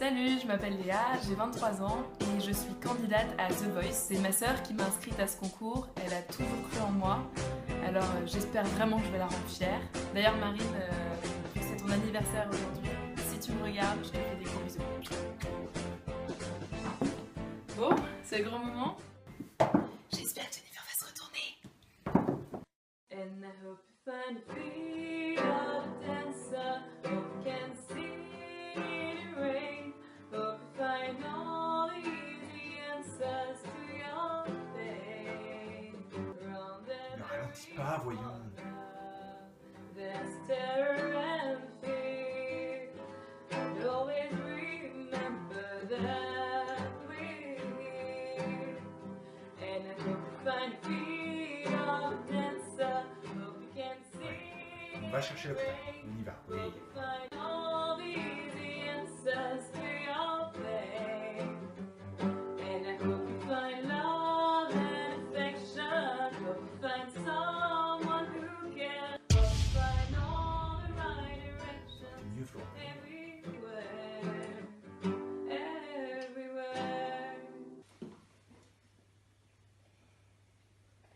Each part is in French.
Salut, je m'appelle Léa, j'ai 23 ans et je suis candidate à The Voice. C'est ma sœur qui m'a inscrite à ce concours, elle a toujours cru en moi. Alors j'espère vraiment que je vais la rendre fière. D'ailleurs Marine, vu que c'est ton anniversaire aujourd'hui, si tu me regardes, je te fais des gros bisous. Bon, c'est le grand moment. J'espère que Jennifer va se retourner. And I hope you find a free dancer, hope you can see the rain, hope you find all the easy answers to your pain. Ne ralentis pas, voyons. There's terror and fear, and always remember that we're here. And I hope you find a free dancer, hope you can see. On va chercher le train, on y va. Oui. Find all the easy answers to your pain. And I hope you find love and affection. Hope you find someone who cares. Hope you find all the right directions. Mieux, Florent. Everywhere, everywhere.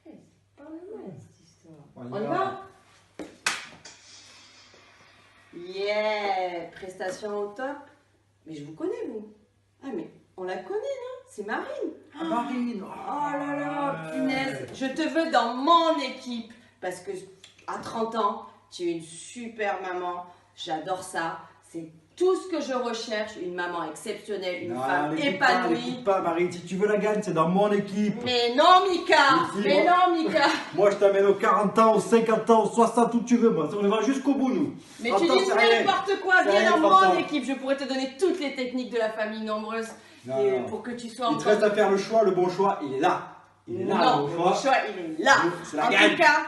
C'est pas mal cette histoire. On On y va? Yeah! Prestation au top. Mais je vous connais, vous. Ah, mais on la connaît, non? C'est Marine. Marine. Oh là là, punaise. Je te veux dans mon équipe. Parce que à 30 ans, tu es une super maman. J'adore ça. C'est tout ce que je recherche. Une maman exceptionnelle, une femme épanouie. N'écoute pas, Marine, si tu veux la gagne, c'est dans mon équipe. Mais non, Mika! Mais si, Mais moi- non, Mika! Moi, je t'amène aux 40 ans, aux 50 ans, aux 60, où tu veux, moi. On va jusqu'au bout, nous. Mais 30 tu ans, dis c'est rien. n'importe quoi, C'est viens rien, dans 30 mon ans. équipe, je pourrais te donner toutes les techniques de la famille nombreuse Non, et non. pour que tu sois Il te reste à faire le choix, le bon choix, il est là. Il est là, Non, le le bon bon choix. choix, il est là. C'est la En gagne. tout cas,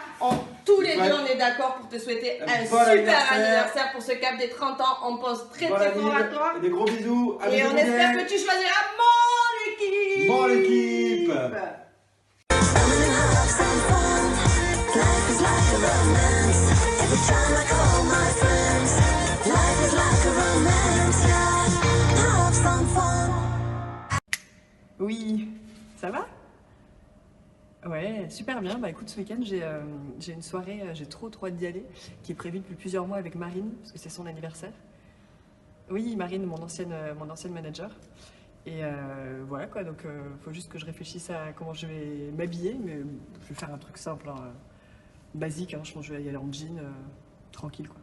tous les Ouais. deux, on est d'accord pour te souhaiter Un un bon super anniversaire. anniversaire pour ce cap des 30 ans. On pense très Bonne très fort à année, toi et des gros bisous. et on amusez-vous espère bien. que tu choisiras mon équipe. Mon équipe. Life is like a romance. Every time I call my friends, life is like a romance. Yeah, have some fun. Oui, ça va? Ouais, super bien. Bah écoute, ce week-end, j'ai une soirée, j'ai trop hâte d'y aller, qui est prévue depuis plusieurs mois avec Marine, parce que c'est son anniversaire. Oui, Marine, mon ancienne manager. Et voilà quoi, donc faut juste que je réfléchisse à comment je vais m'habiller, mais je vais faire un truc simple, hein, basique, hein, je pense que je vais y aller en jean, tranquille quoi.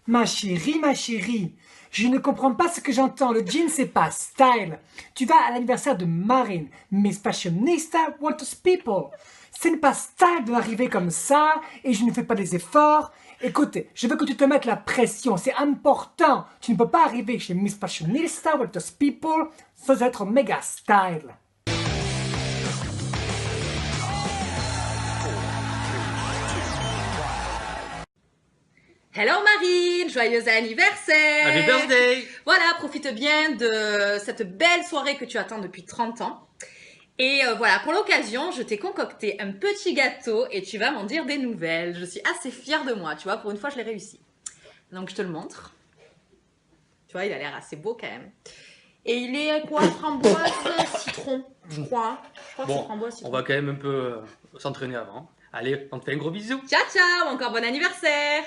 Ma chérie, je ne comprends pas ce que j'entends. Le jean, c'est pas style. Tu vas à l'anniversaire de Marine, Miss Fashionista Walters People. Ce n'est pas style d'arriver comme ça et je ne fais pas des efforts. Écoute, je veux que tu te mettes la pression, c'est important. Tu ne peux pas arriver chez Miss Fashionista Walters People sans être méga style. Hello Marine, joyeux anniversaire! Happy birthday! Voilà, profite bien de cette belle soirée que tu attends depuis 30 ans. Et voilà, pour l'occasion, je t'ai concocté un petit gâteau et tu vas m'en dire des nouvelles. Je suis assez fière de moi, tu vois, pour une fois je l'ai réussi. Donc je te le montre. Tu vois, il a l'air assez beau quand même. Et il est quoi? Framboise, citron, je crois. Je crois que c'est Bon, framboise, citron. on va quand même un peu s'entraîner avant. Allez, on te fait un gros bisou. Ciao ciao, encore bon anniversaire!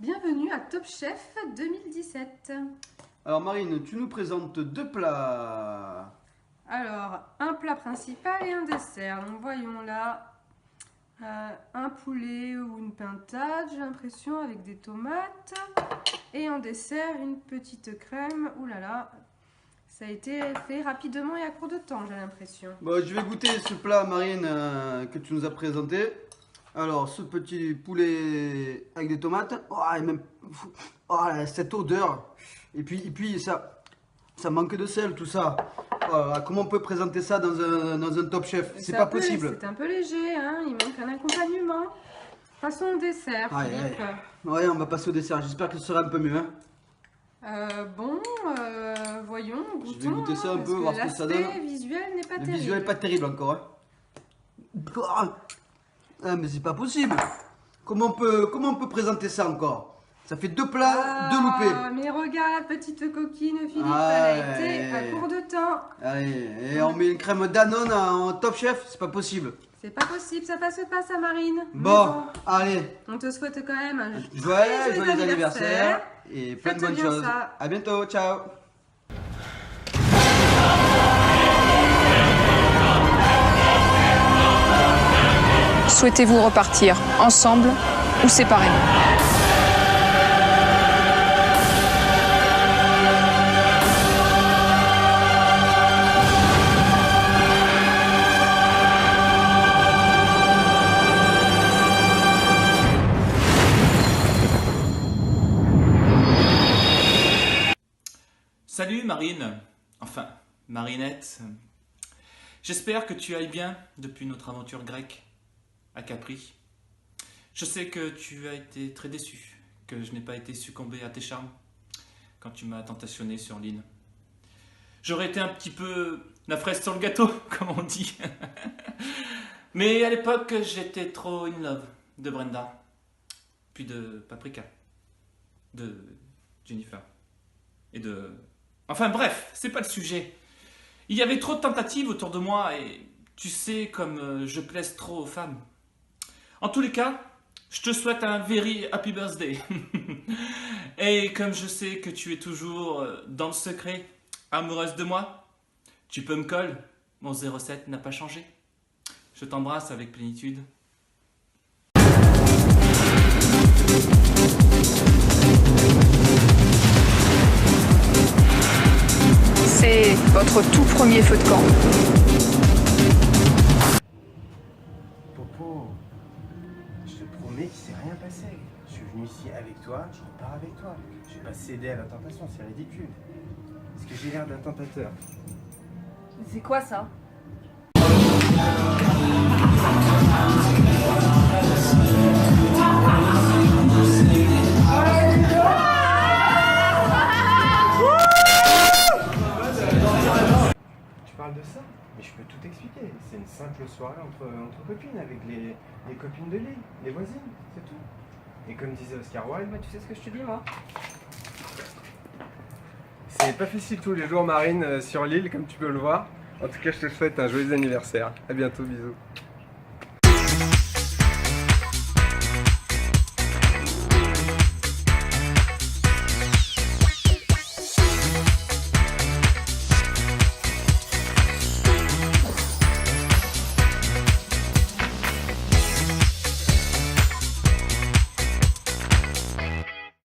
Bienvenue à Top Chef 2017. Alors Marine, tu nous présentes deux plats. Alors, un plat principal et un dessert. Donc voyons là, un poulet ou une pintade, j'ai l'impression, avec des tomates. Et en dessert, une petite crème. Ouh là là, ça a été fait rapidement et à court de temps, j'ai l'impression. Bon, je vais goûter ce plat Marine que tu nous as présenté. Alors, ce petit poulet avec des tomates. Oh, et même, oh, cette odeur. Et puis ça manque de sel, tout ça. Oh, comment on peut présenter ça dans un Top Chef? C'est pas possible. C'est un peu léger, hein, il manque un accompagnement. Passons au dessert, Philippe. Ouais, on va passer au dessert. J'espère que ce sera un peu mieux. Hein. Voyons, goûtons. Je vais goûter ça un peu, voir ce que ça donne. L'aspect visuel n'est pas terrible. Le visuel n'est pas terrible encore. Hein. Ah, mais c'est pas possible. Comment on peut présenter ça encore? Ça fait 2 plats, 2 loupés. Mais regarde, petite coquine, Philippe, Ah, elle a été à court de temps. Allez, et on met une crème Danone en top chef, c'est pas possible. C'est pas possible, ça passe pas, ça, Marine. Mais Bon, allez. On te souhaite quand même un Joyeux anniversaire et plein de bonnes Faites bien choses. ça. À bientôt, ciao. Souhaitez-vous repartir ensemble ou séparément? Salut Marine, enfin Marinette. J'espère que tu ailles bien depuis notre aventure grecque à Capri. Je sais que tu as été très déçu, que je n'ai pas été succombé à tes charmes quand tu m'as tentationné sur l'île. J'aurais été un petit peu la fraise sur le gâteau, comme on dit. Mais à l'époque, j'étais trop in love de Brenda, puis de Paprika, de Jennifer, et de... Enfin bref, c'est pas le sujet. Il y avait trop de tentatives autour de moi et tu sais comme je plaise trop aux femmes. En tous les cas, je te souhaite un very happy birthday. Et comme je sais que tu es toujours dans le secret, amoureuse de moi, tu peux me coller. Mon 07 n'a pas changé. Je t'embrasse avec plénitude. C'est votre tout premier feu de camp. Popo, je te promets qu'il s'est rien passé. Je suis venu ici avec toi, je repars avec toi. Je vais pas céder à la tentation, c'est ridicule. Est-ce que j'ai l'air d'un tentateur? C'est quoi ça? Tu parles de ça? Mais je peux tout expliquer. C'est une simple soirée entre copines avec les copines de l'île, les voisines, c'est tout. Et comme disait Oscar Wilde, Tu sais ce que je te dis, moi? c'est pas facile tous les jours, Marine, sur l'île, comme tu peux le voir. En tout cas, je te souhaite un joyeux anniversaire. À bientôt, bisous.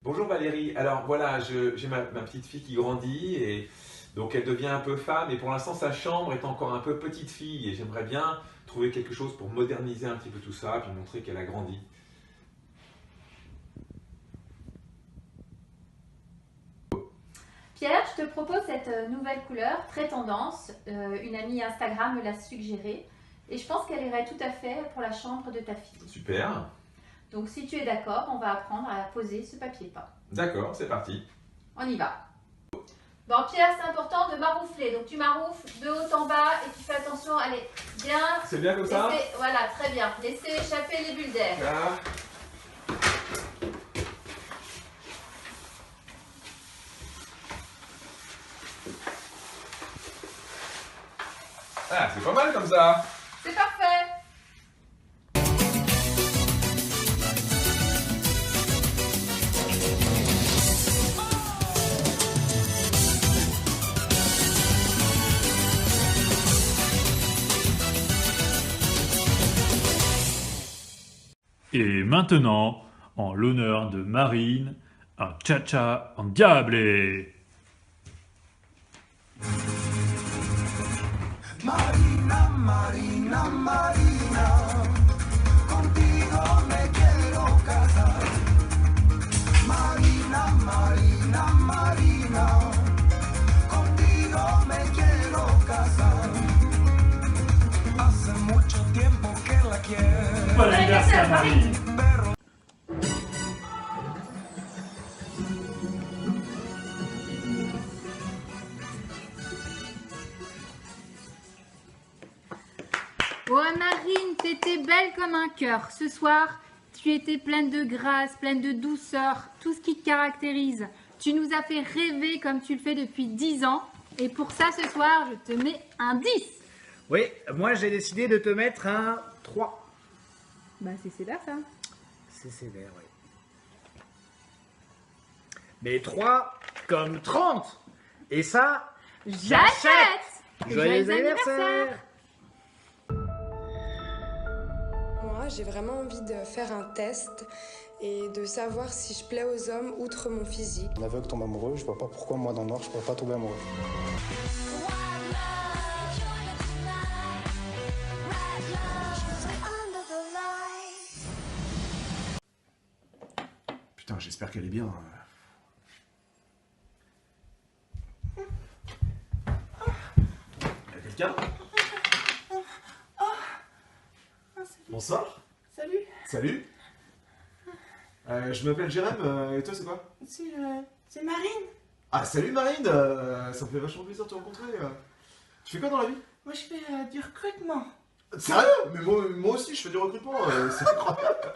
Bonjour Valérie, alors voilà, j'ai ma petite fille qui grandit et donc elle devient un peu femme et pour l'instant sa chambre est encore un peu petite fille et j'aimerais bien trouver quelque chose pour moderniser un petit peu tout ça puis montrer qu'elle a grandi. Pierre, je te propose cette nouvelle couleur, très tendance. Une amie Instagram me l'a suggérée et je pense qu'elle irait tout à fait pour la chambre de ta fille. Super. Donc si tu es d'accord, on va apprendre à poser ce papier peint. D'accord, c'est parti. On y va. Bon Pierre, c'est important de maroufler. Donc tu maroufles de haut en bas et tu fais attention, allez, bien. C'est bien comme ça? Voilà, très bien. Laissez échapper les bulles d'air. Là. Ah, c'est pas mal comme ça. C'est parfait. Et maintenant, en l'honneur de Marine, un cha-cha en diablé. Marina, Marina, Marina, contigo me quiero casar. Marina, Marina, Marina, contigo me quiero casar. Hace mucho tiempo que la quiero. Bon anniversaire, Marine. Oh Marine, t'étais belle comme un cœur. Ce soir, Tu étais pleine de grâce, pleine de douceur, tout ce qui te caractérise. Tu nous as fait rêver comme tu le fais depuis 10 ans. Et pour ça, ce soir, je te mets un 10. Oui, moi j'ai décidé de te mettre un 3. Bah, c'est sévère, ça. C'est sévère, oui. Mais 3 comme 30. Et ça, j'achète. Joyeux anniversaire. Moi, j'ai vraiment envie de faire un test et de savoir si je plais aux hommes outre mon physique. Un aveugle tombe amoureux, je vois pas pourquoi moi dans le noir je pourrais pas tomber amoureux. Putain, j'espère qu'elle est bien. Y'a quelqu'un? Bonsoir. Salut. Salut. Je m'appelle Jérém, et toi c'est quoi? C'est Marine. Ah salut Marine, ça me fait vachement plaisir de te rencontrer. Tu fais quoi dans la vie? Moi je fais du recrutement. Sérieux? Mais moi aussi je fais du recrutement, c'est incroyable.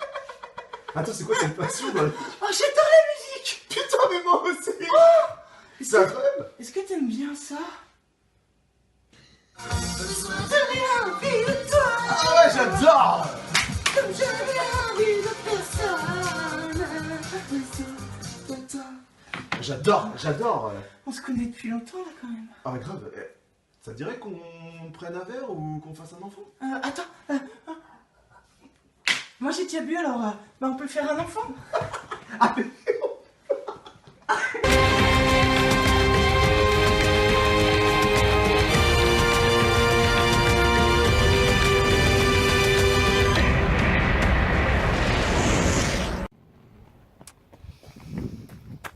Attends, c'est quoi cette passion dans la vie? Oh, j'adore la musique. Putain, mais moi aussi. C'est incroyable. Est-ce que t'aimes bien ça? Besoin de rien, vie de toi. Ah ouais, j'adore. Comme je n'ai envie de personne. J'adore. On se connaît depuis longtemps là quand même. Ah grave, ça te dirait qu'on prenne un verre ou qu'on fasse un enfant? Attends. Moi j'ai déjà bu alors bah, on peut faire un enfant.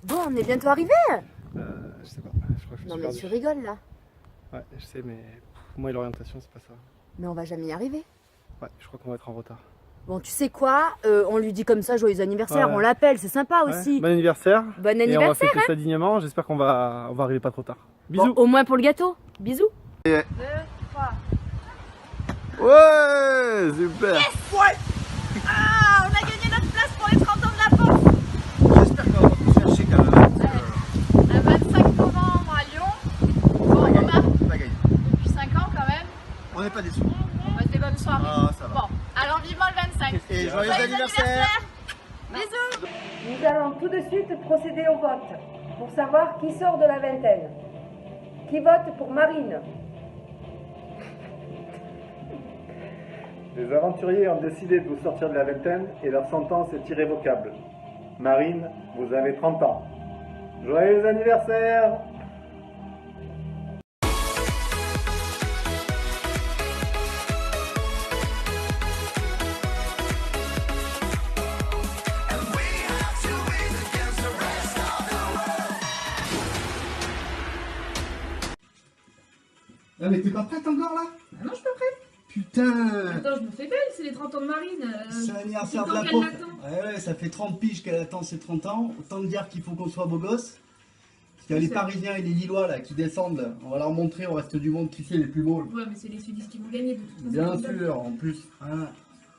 Bon, on est bientôt arrivé. Je sais pas, je crois que je me Non suis mais perdu. tu rigoles là. Ouais, je sais, mais pour moi l'orientation c'est pas ça. Mais on va jamais y arriver. Ouais, je crois qu'on va être en retard. Bon, tu sais quoi, on lui dit comme ça joyeux anniversaire, Ouais. on l'appelle, c'est sympa Ouais. aussi. Bon anniversaire. Bon Et on va anniversaire, fêter ça dignement, j'espère qu'on va arriver pas trop tard. Bisous. Bon, au moins pour le gâteau. Bisous. 2, 3. Ouais, super. Yes, ouais. Ah, on a gagné notre place pour les 30 ans de la poste. J'espère qu'on va vous chercher quand même. Le 25 novembre à Lyon. Bon, on remarque Pas gagné. depuis 5 ans quand même. On n'est pas déçus. On passe des bonnes soirées. Ah, ça va. Bon, alors vivement le 25. Et joyeux anniversaire. Bisous. Nous allons tout de suite procéder au vote pour savoir qui sort de la vingtaine. Qui vote pour Marine? Les aventuriers ont décidé de vous sortir de la vingtaine et leur sentence est irrévocable. Marine, vous avez 30 ans. Joyeux anniversaire! Ah mais t'es pas prête encore là? Ah non, je suis pas prête. Putain. Attends, je me fais belle, c'est les 30 ans de Marine. C'est l'anniversaire de tant la qu'elle pauvre. m'attend. Ouais, ça fait 30 piges qu'elle attend ses 30 ans. Autant dire qu'il faut qu'on soit beau gosse. Parce qu'il y a les Parisiens et les Lillois là qui descendent. On va leur montrer au reste du monde qui c'est les plus beaux. Ouais, mais c'est les sudistes qui vont gagner de toute façon. Bien sûr, en plus. Hein,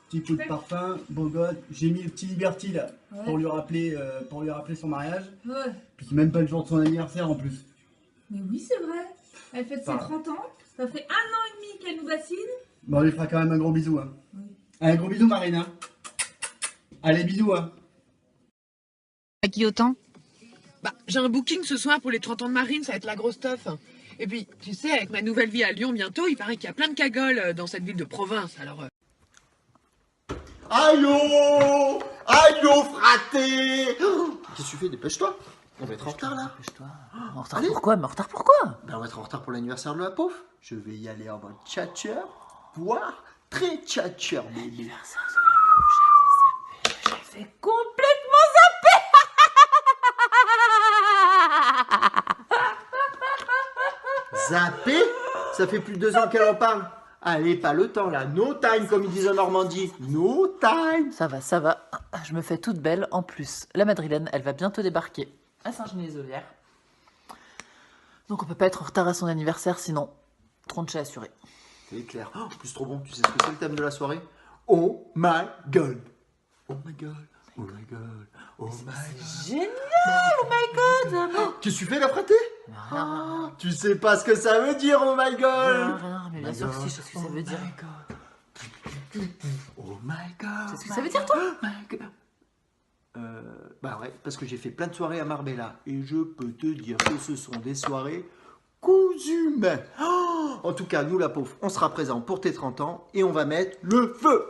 petit coup de parfum, beau gosse. J'ai mis le petit Liberty là Ouais. pour lui rappeler son mariage. Ouais. Puis c'est même pas le jour de son anniversaire en plus. Mais oui, c'est vrai. Elle fête ses Enfin. 30 ans. Ça fait 1 an et demi qu'elle nous bassine. Bon, on lui fera quand même un gros bisou. Hein. Un gros bisou Marine. Hein. Allez, bisous. Hein. À qui autant? Bah, j'ai un booking ce soir pour les 30 ans de Marine, ça va être la grosse stuff. Et puis, tu sais, avec ma nouvelle vie à Lyon bientôt, il paraît qu'il y a plein de cagoles dans cette ville de province, alors... Aïe-oh! Aïe-oh, fraté! Qu'est-ce que tu fais? Dépêche-toi! On va être en retard là! Dépêche-toi! En retard pourquoi? Mais en retard pourquoi? Ben on va être en retard pour l'anniversaire de la pauvre. Je vais y aller en mode tchatcheur, voire très tchatcheur, bébé. C'est complètement zappé. Zappé? Ça fait plus de 2 ans qu'elle en parle. Allez, pas le temps là. No time, comme ils disent en Normandie. No time. Ça va. Je me fais toute belle. En plus, la madrilène, elle va bientôt débarquer à Saint-Genis-les-Ovières. Donc on peut pas être en retard à son anniversaire, sinon tronche assuré. C'est clair. Oh, en plus trop bon. Tu sais ce que c'est le thème de la soirée? Oh my god. Oh my god, oh my god, oh my god. Génial, oh my god. Qu'est-ce que tu fais là, fraté? Tu sais pas ce que ça veut dire, oh my god. Rien, mais bien sûr que si, je sais ce que ça veut dire. Oh my god. C'est ce que ça veut dire, toi? Bah ouais, parce que j'ai fait plein de soirées à Marbella. Et je peux te dire que ce sont des soirées cousues. En tout cas, nous, la pauvre, on sera présent pour tes 30 ans et on va mettre le feu.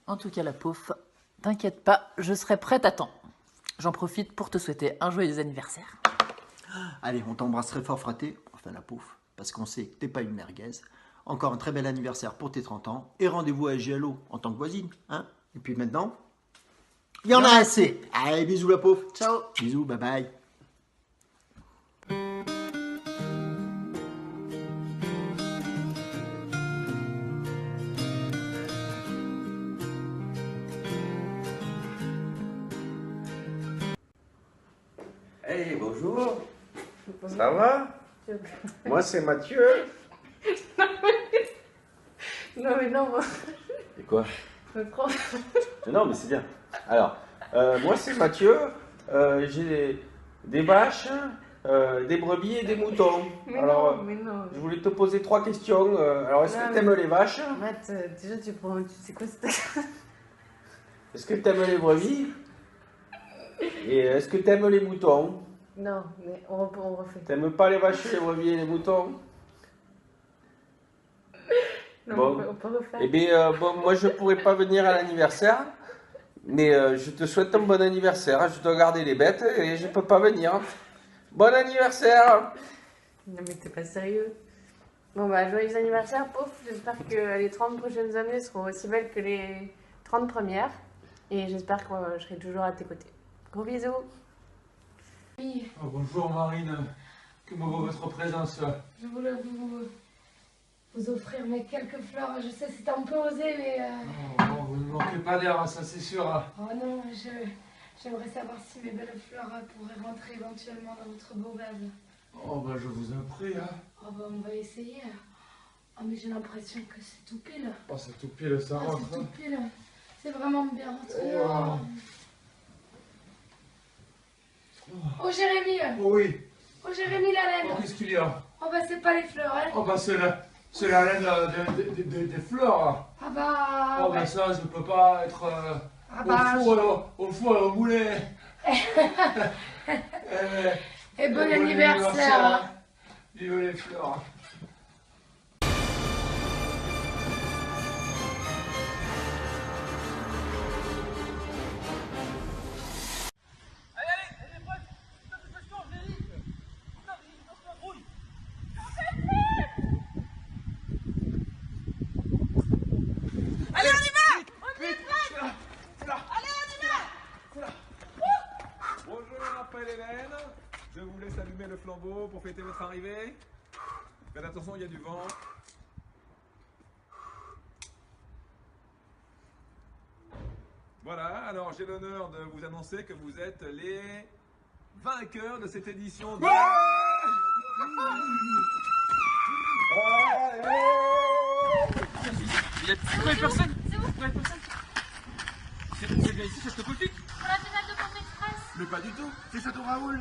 En tout cas, la pauvre, t'inquiète pas, je serai prête à temps. J'en profite pour te souhaiter un joyeux anniversaire. Allez, on t'embrasse très fort, fraté. Enfin, la pauvre, parce qu'on sait que t'es pas une merguez. Encore un très bel anniversaire pour tes 30 ans. Et rendez-vous à GLO en tant que voisine. Hein. Et puis maintenant, il y en a assez. Allez, bisous la pauvre. Ciao. Bisous, bye bye. Hey, bonjour. Ça va? Moi, c'est Mathieu. Non mais non, moi. Et quoi? Me prends. Non, mais c'est bien. Alors, moi, c'est Mathieu. J'ai des vaches, des brebis et des moutons. Mais Alors, non, mais non. je voulais te poser 3 questions. Alors, est-ce que t'aimes les vaches? Matt, déjà tu prends. C'est quoi cette. Est-ce que t'aimes les brebis? Et est-ce que t'aimes les moutons? Non, mais on refait. T'aimes pas les vaches, les brebis et les moutons? Non, Bon. on peut refaire. Eh bien, bon, moi je pourrais pas venir à l'anniversaire, mais je te souhaite un bon anniversaire. Je dois garder les bêtes et je peux pas venir. Bon anniversaire! Non mais t'es pas sérieux. Bon bah joyeux anniversaire, pouf. J'espère que les 30 prochaines années seront aussi belles que les 30 premières. Et j'espère que je serai toujours à tes côtés. Gros bisous. Oui, Oh, bonjour Marine, que me vaut votre présence? Je voulais vous offrir mes quelques fleurs. Je sais, c'était un peu osé, mais... Oh, vous ne manquez pas d'air, ça c'est sûr. Oh non, j'aimerais savoir si mes belles fleurs pourraient rentrer éventuellement dans votre beau vase. Oh, bah je vous en prie, hein. Oh bah on va essayer. Oh mais j'ai l'impression que c'est tout pile. Oh, c'est tout pile, ça Ah, rentre. c'est tout pile. C'est vraiment bien rentré. Oh. Oh Jérémy. Oh oui. Oh Jérémy, la laine. Oh, qu'est-ce qu'il y a? Oh bah c'est pas les fleurs, hein. Oh, bah c'est la laine des fleurs. Ah bah... Oh, bah ouais. ça, je peux pas être Ah bah, au four et au boulet. Et bon anniversaire. Vive les fleurs. Allez, on y va! On est prêts! Allez, on y va! Bonjour, je m'appelle Hélène. Je vous laisse allumer le flambeau pour fêter votre arrivée. Faites attention, il y a du vent. Voilà, alors j'ai l'honneur de vous annoncer que vous êtes les vainqueurs de cette édition de... Il y a combien de personnes? Combien de personnes? C'est bien ici, c'est cette politique? Pour la finale de Pompe Express. Mais pas du tout, c'est Château Raoul.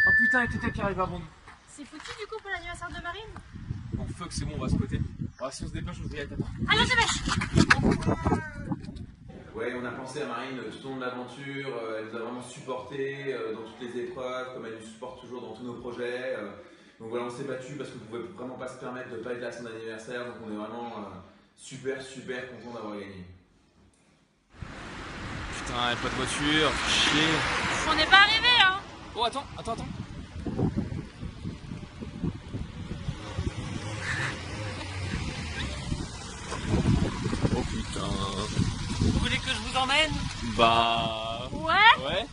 Oh putain, et quelqu'un qui arrive avant nous. C'est foutu du coup pour l'anniversaire de Marine. Bon fuck, c'est bon, on va se côté. Ah, si on se dépêche, on se dit, attends. Allez, on se dépêche. Ouais, on a pensé à Marine tout au long de l'aventure, elle nous a vraiment supporté dans toutes les épreuves, comme elle nous supporte toujours dans tous nos projets. Donc voilà, on s'est battu parce qu'on ne pouvait vraiment pas se permettre de ne pas être là à son anniversaire, donc on est vraiment super content d'avoir gagné. Putain, pas de voiture, chier. On n'est pas arrivé, hein. Oh, attends. Oh putain. Vous voulez que je vous emmène? Bah... Ouais. Ouais.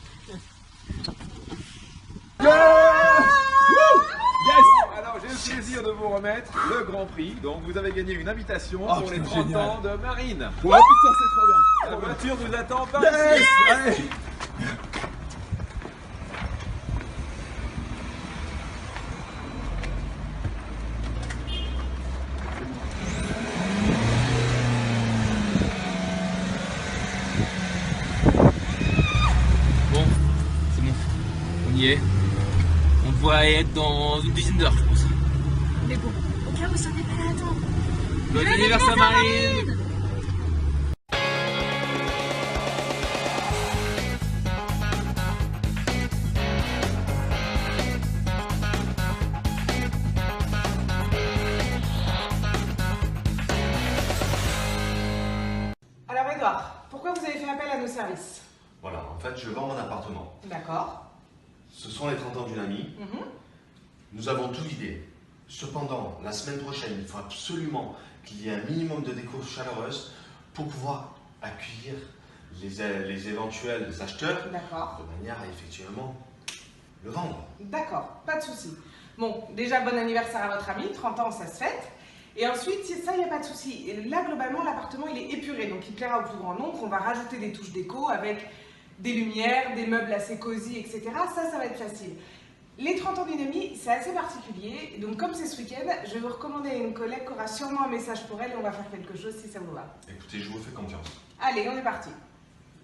Yes! Alors j'ai le plaisir de vous remettre le Grand Prix. Donc vous avez gagné une invitation pour les 30 génial. ans de Marine. Ouais, putain, c'est trop bien. La voiture vous attend par Yes! ici. Allez. va être dans une dizaine d'heures, je pense. Mais bon, au cas où ça n'est pas là, attends. Bon anniversaire, Marine! Alors Edouard, pourquoi vous avez fait appel à nos services? Voilà, en fait, je vends mon appartement. D'accord. Ce sont les 30 ans d'une amie. Nous avons tout vidé. Cependant, la semaine prochaine, il faut absolument qu'il y ait un minimum de déco chaleureuse pour pouvoir accueillir les éventuels acheteurs de manière à effectivement le vendre. D'accord, pas de souci. Bon, déjà bon anniversaire à votre ami, 30 ans ça se fête. Et ensuite, ça, il n'y a pas de souci. Et là, globalement, l'appartement, il est épuré, donc il plaira au plus grand nombre. On va rajouter des touches déco avec des lumières, des meubles assez cosy, etc. Ça va être facile. Les 30 ans d'une amie, c'est assez particulier. Donc, comme c'est ce week-end, je vais vous recommander à une collègue qui aura sûrement un message pour elle et on va faire quelque chose si ça vous va. Écoutez, je vous fais confiance. Allez, on est parti.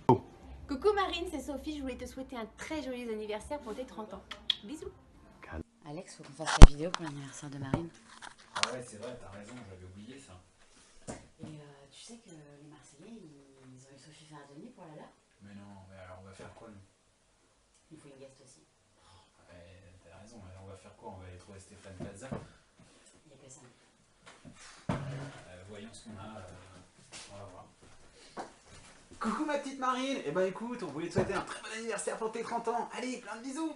Coucou Marine, c'est Sophie, je voulais te souhaiter un très joyeux anniversaire pour tes 30 ans. Bisous. Alex, faut qu'on fasse la vidéo pour l'anniversaire de Marine. Ah ouais, c'est vrai, t'as raison, j'avais oublié ça. Et tu sais que les Marseillais, ils ont eu Sophie Fardoni pour la leur. Mais non, mais alors on va faire quoi nous? Il faut une guest aussi. Ouais, t'as raison, alors on va faire quoi? On va aller trouver Stéphane Plaza. Il n'y a que ça. Voyons ce qu'on a, on va voir. Coucou ma petite Marine. Eh ben écoute, on voulait te souhaiter un très bon anniversaire pour tes 30 ans. Allez, plein de bisous.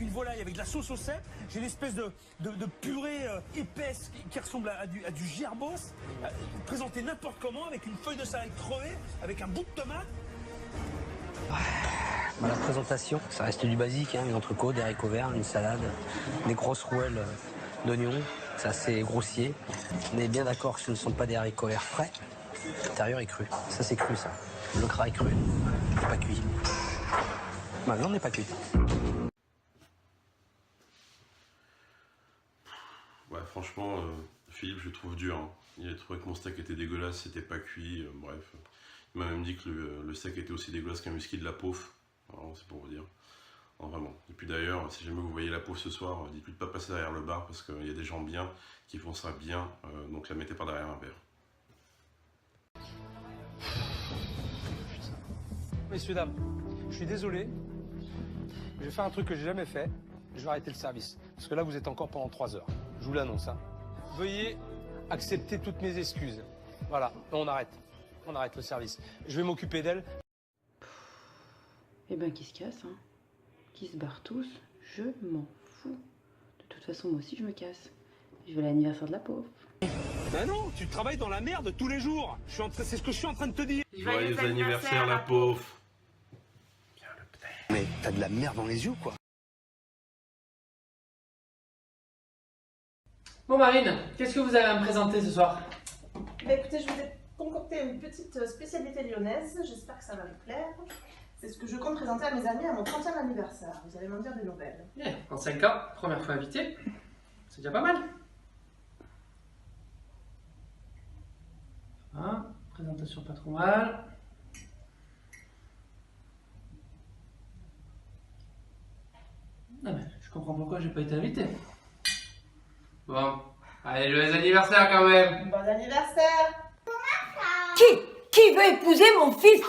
Une volaille avec de la sauce au cèpe, j'ai une espèce de purée épaisse qui ressemble à du gerbos, présenté n'importe comment avec une feuille de salade crevée, avec un bout de tomate. Bah, la présentation, ça reste du basique, hein, une entrecôte, des haricots verts, une salade, des grosses rouelles d'oignons, c'est assez grossier. On est bien d'accord que ce ne sont pas des haricots verts frais, l'intérieur est cru, ça c'est cru ça. Le gras est cru, il n'est pas cuit. Ma viande n'est pas cuite. Ouais, franchement, Philippe, je le trouve dur. Hein. Il a trouvé que mon steak était dégueulasse, c'était pas cuit, bref. Il m'a même dit que le steak était aussi dégueulasse qu'un whisky de la pauvre. Alors, c'est pour vous dire. Non, vraiment. Et puis d'ailleurs, si jamais vous voyez la pauvre ce soir, dites-lui de pas passer derrière le bar parce qu'il y a des gens bien qui font ça bien, donc la mettez pas derrière un verre. Messieurs, dames, je suis désolé. Je vais faire un truc que j'ai jamais fait. Je vais arrêter le service. Parce que là, vous êtes encore pendant 3 heures. Je vous l'annonce. Hein. Veuillez accepter toutes mes excuses. Voilà, on arrête. On arrête le service. Je vais m'occuper d'elle. Eh ben, qui se casse, hein. Qui se barrent tous, je m'en fous. De toute façon, moi aussi, je me casse. Je vais à l'anniversaire de la pauvre. Ben non, tu travailles dans la merde tous les jours. C'est ce que je suis en train de te dire. Joyeux anniversaire, la pauvre. Mais t'as de la merde dans les yeux, quoi. Bon Marine, qu'est-ce que vous avez à me présenter ce soir? Bah écoutez, je vous ai concocté une petite spécialité lyonnaise, j'espère que ça va vous plaire. C'est ce que je compte présenter à mes amis à mon 30e anniversaire. Vous allez m'en dire des nouvelles. 35 ans, première fois invité, c'est déjà pas mal. Hein, présentation pas trop mal. Non mais je comprends pourquoi j'ai pas été invité. Bon, allez, joyeux anniversaire quand même. Bon anniversaire. Qui veut épouser mon fils?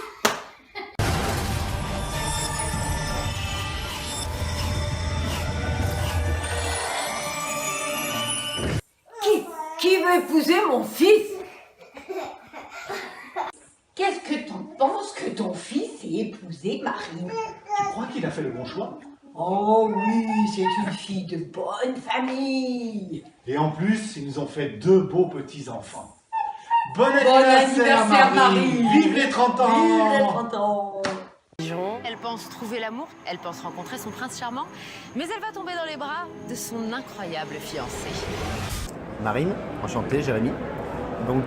Qui veut épouser mon fils? Qu'est-ce que t'en penses que ton fils ait épousé Marine? Tu crois qu'il a fait le bon choix? Oh oui, c'est une fille de bonne famille. Et en plus, ils nous ont fait 2 beaux petits-enfants. Bon anniversaire, Marie. Vive les 30 ans. Vive les 30 ans. Elle pense trouver l'amour, elle pense rencontrer son prince charmant, mais elle va tomber dans les bras de son incroyable fiancé. Marine, enchanté, Jérémy. Donc,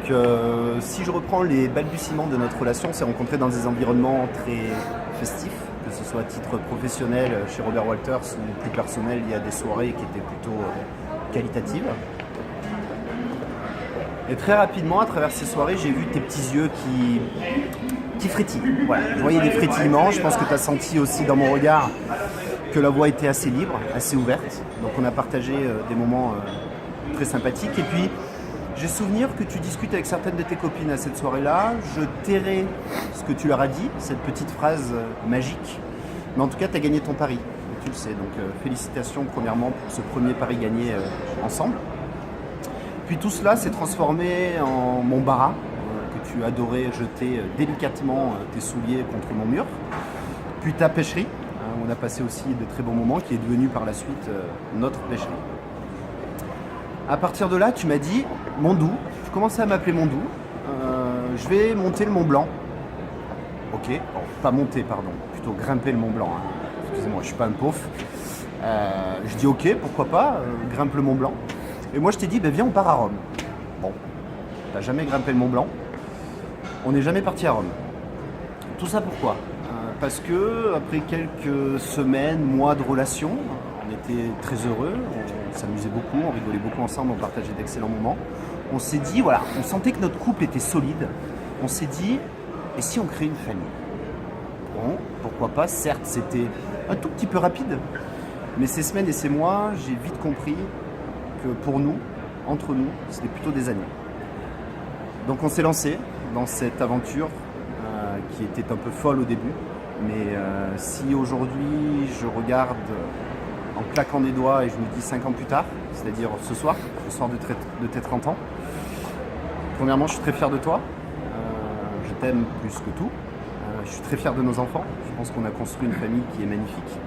si je reprends les balbutiements de notre relation, on s'est rencontrés dans des environnements très festifs, que ce soit à titre professionnel chez Robert Walters ou plus personnel, il y a des soirées qui étaient plutôt qualitatives. Et très rapidement, à travers ces soirées, j'ai vu tes petits yeux qui frétillent. Voilà, je voyais des frétillements. Je pense que tu as senti aussi dans mon regard que la voix était assez libre, assez ouverte. Donc on a partagé des moments très sympathiques. Et puis, j'ai souvenir que tu discutes avec certaines de tes copines à cette soirée-là. Je tairai ce que tu leur as dit, cette petite phrase magique. Mais en tout cas, tu as gagné ton pari. Et tu le sais. Donc félicitations premièrement pour ce premier pari gagné ensemble. Puis tout cela s'est transformé en mon bara, que tu adorais jeter délicatement tes souliers contre mon mur. Puis ta pêcherie, on a passé aussi de très bons moments, qui est devenue par la suite notre pêcherie. À partir de là, tu m'as dit, Mondou, tu commençais à m'appeler Mondou, je vais monter le Mont Blanc. Ok, bon, pas monter, pardon, plutôt grimper le Mont Blanc. Hein. Excusez-moi, je suis pas un pauvre. Je dis ok, pourquoi pas, grimpe le Mont Blanc. Et moi je t'ai dit, ben viens, on part à Rome. Bon, t'as jamais grimpé le Mont Blanc, on n'est jamais parti à Rome. Tout ça pourquoi ? Parce que après quelques semaines, mois de relation, on était très heureux, on s'amusait beaucoup, on rigolait beaucoup ensemble, on partageait d'excellents moments. On s'est dit, voilà, on sentait que notre couple était solide. On s'est dit, et si on créait une famille ? Bon, pourquoi pas, certes c'était un tout petit peu rapide, mais ces semaines et ces mois, j'ai vite compris que pour nous, entre nous, c'était plutôt des années. Donc on s'est lancé dans cette aventure qui était un peu folle au début, mais si aujourd'hui je regarde en claquant des doigts et je me dis 5 ans plus tard, c'est-à-dire ce soir de tes 30 ans, premièrement je suis très fier de toi, je t'aime plus que tout, je suis très fier de nos enfants, je pense qu'on a construit une famille qui est magnifique,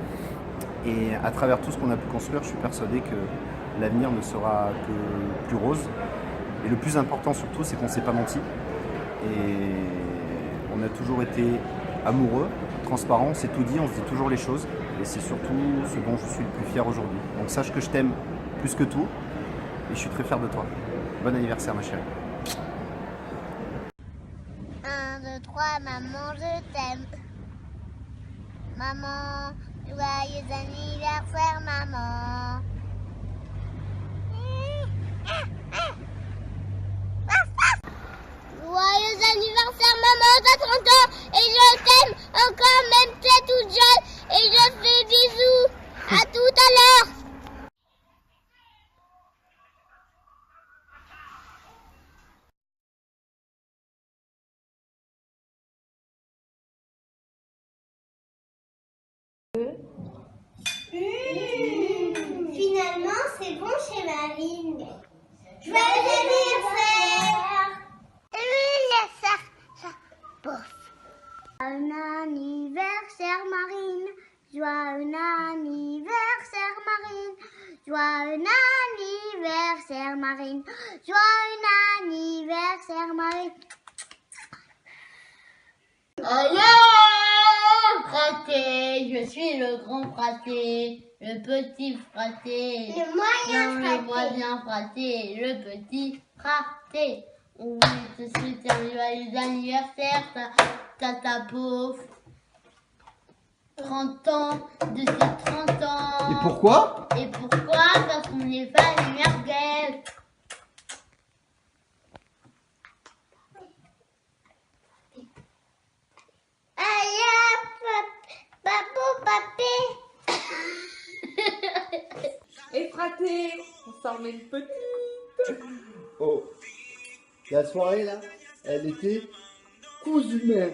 et à travers tout ce qu'on a pu construire, je suis persuadé que l'avenir ne sera que plus rose. Et le plus important surtout, c'est qu'on ne s'est pas menti. Et on a toujours été amoureux, transparent, on s'est tout dit, on se dit toujours les choses. Et c'est surtout ce dont je suis le plus fier aujourd'hui. Donc sache que je t'aime plus que tout. Et je suis très fier de toi. Bon anniversaire ma chérie. 1, 2, 3, maman, je t'aime. Maman, joyeux anniversaire, maman. Joyeux anniversaire maman, t'as 30 ans et je t'aime encore même t'es toute jeune et je fais bisous. À tout à l'heure. Finalement c'est bon chez Marine. Joyeux anniversaire. Un anniversaire Marine, joyeux anniversaire Marine, joyeux anniversaire Marine, joyeux anniversaire Marine. Alors, fraté, je suis le grand fraté, le petit fraté, le moyen fraté, le petit fraté. Oui, je te souhaite un joyeux anniversaire, ta pauvre. 30 ans, de tes 30 ans. Et pourquoi? Et pourquoi? Parce qu'on n'est pas les merguez. Papou, papé. Et fraté, on s'en met une petite. Oh, la soirée là, elle était cousue-main.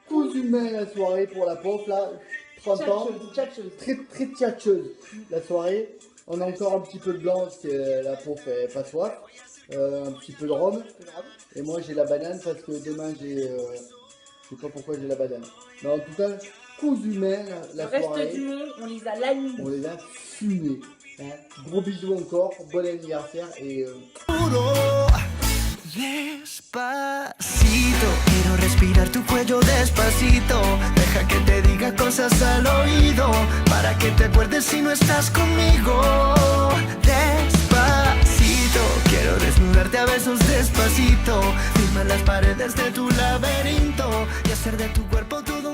Cousue-main la soirée pour la pauvre là, 30 ans. Très tchatcheuse. La soirée, on a encore un petit peu de blanc parce que la pauvre fait pas soif. Un petit peu de rhum. Et moi j'ai la banane parce que demain j'ai... je sais pas pourquoi j'ai la banane. Mais en tout cas, cousue-main la soirée. Le reste du monde, on les a l'année. On les a fumés. Hein. Gros bisous encore, bon anniversaire et... Despacito, quiero respirar tu cuello despacito. Deja que te diga cosas al oído, para que te acuerdes si no estás conmigo. Despacito, quiero desnudarte a besos despacito. Firmar las paredes de tu laberinto y hacer de tu cuerpo todo